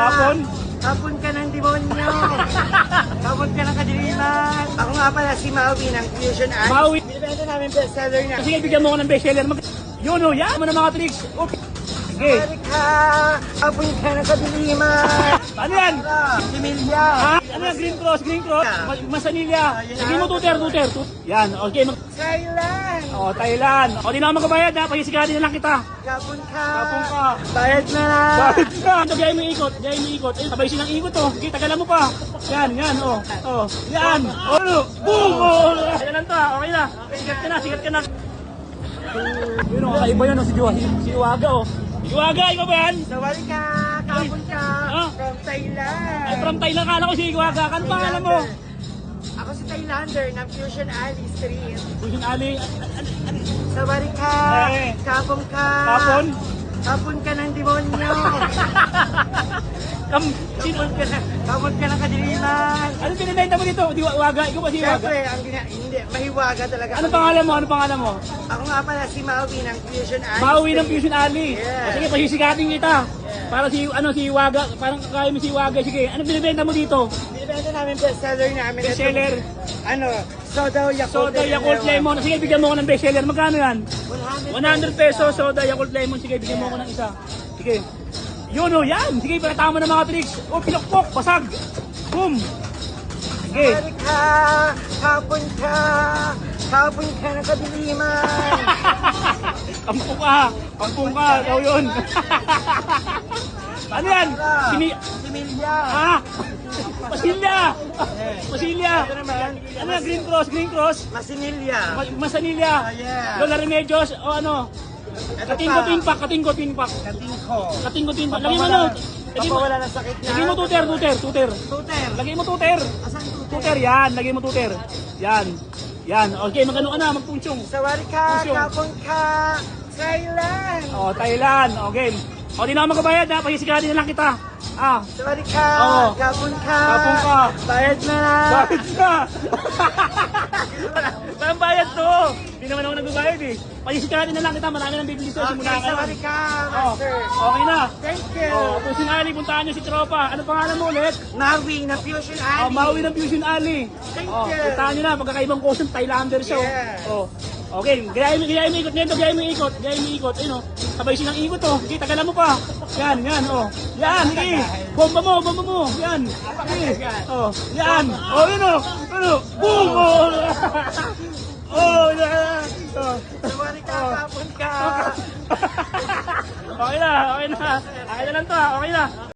Hapon? Hapon ka ng demonyo. Hapon ka ng kadiliman. Ako nga pala si Maui ng Fusion Art. Maui. Binibenta namin bestseller na. Sige, bigyan mo ko ng bestseller. Yun o, yan mo ng mga tricks. Okay. Sige. Balik ka. Hapon ka ng kadiliman. Ano yan? Similya. Ha? Ano yan? Green cross, green cross. Masanilya. Sige mo, tuter. Yan, okay. Thailand. Thailand. Di na ako magbabayad ha. Pagsisigati na lang kita. Hapon ka. Hapon ka. Bayad na lang. Bakit ka? Gaya mo ikot. Sabay silang ikot oh. Sige, tagalan mo pa. Yan, oh. Yan. Boom! Yan lang to ha. Okay na. Sigat ka na. Yun o, kakaiba yan o. Si Iwaga o. Iwaga, iba ba yan? Sawali ka. Hapon ka. From Thailand. Ay, from Thailand. Kala ko si Iwaga. Ano pangalan mo? Ako si Thailander ng Fusion Alley Street. Fusion Alley. Sawali ka. Kapon ka. Hapon? Hapon ka ng demonyo. Hapon ka ng kadiliman. Ano pinibenta mo dito? Iwaga? Ikaw ba si Iwaga? Siyempre, hindi, mahiwaga talaga. Ano pangalan mo? Ako nga pala si Maui ng Fusion Alley. Maui ng Fusion Alley. Yeah. Sige, pasisigatin kita. Para si Iwaga, parang kaya mo si Iwaga. Sige, ano binibenta mo dito? Binibenta namin bestseller namin. Bestseller? Soda Yakult Lemon. Sige, bigyan mo ko ng bestseller. Magkano yan? 100 pesos, soda Yakult Lemon. Sige, bigyan mo ko ng isa. Sige. Yun o, yan. Sige, pakita mo ng mga tricks. Pinokpok, basag. Boom. Sige. Sawali ka. Hapon ka. Hapon ka ng kadiliman. Kampung ka. Ikaw yun. Ano yan? Similya. Ha? Pasilya. Ito naman. Ano yan? Green cross? Masinilya. Masanilya. Yeah. Lola Remedios o ano? Katingko-tingpak. Katingko. Katingko-tingpak. Lagi mo ano? Papawala ng sakit na. Lagi mo tuter. Tuter. Lagi mo tuter. Asan tuter? Tuter, yan. Lagi mo tuter. Yan. Okay, magano ka na, magpunsyong. Sawali ka. Pusyong. Kapon ka. Thailand. Thailand. Okay. Di na ako magbabayad ha. Pagsisigati na lang kita. Sawali ka. Kapon ka. Kapon ka. Bayad na lang. Bakit ka? Parang bayad to. Hindi naman ako nagbabayad eh. Pagsisigati na lang kita. Marami nang bibili sa'yo. Simula ka Sawali lang. ka, master. Okay na. Thank you. Fusion Alley, puntahan nyo si Tropa. Ano pangalan mo ulit? Maui na Fusion Alley. Maui ng Fusion Alley. Thank you. Puntahan nyo na. Pagkakaibang kusong Thailander siya. Yeah. Okay, gaya mo ikot nito, gaya mo ikot. Ayun sabay silang ikot oh. Sige, tagalan mo pa. Yan, oh. Yan, sige. Bomba mo. Yan. Sige. Yan. Yun oh. Boom! Yan. Sawali ka, kapon ka. Okay na lang to. Okay na.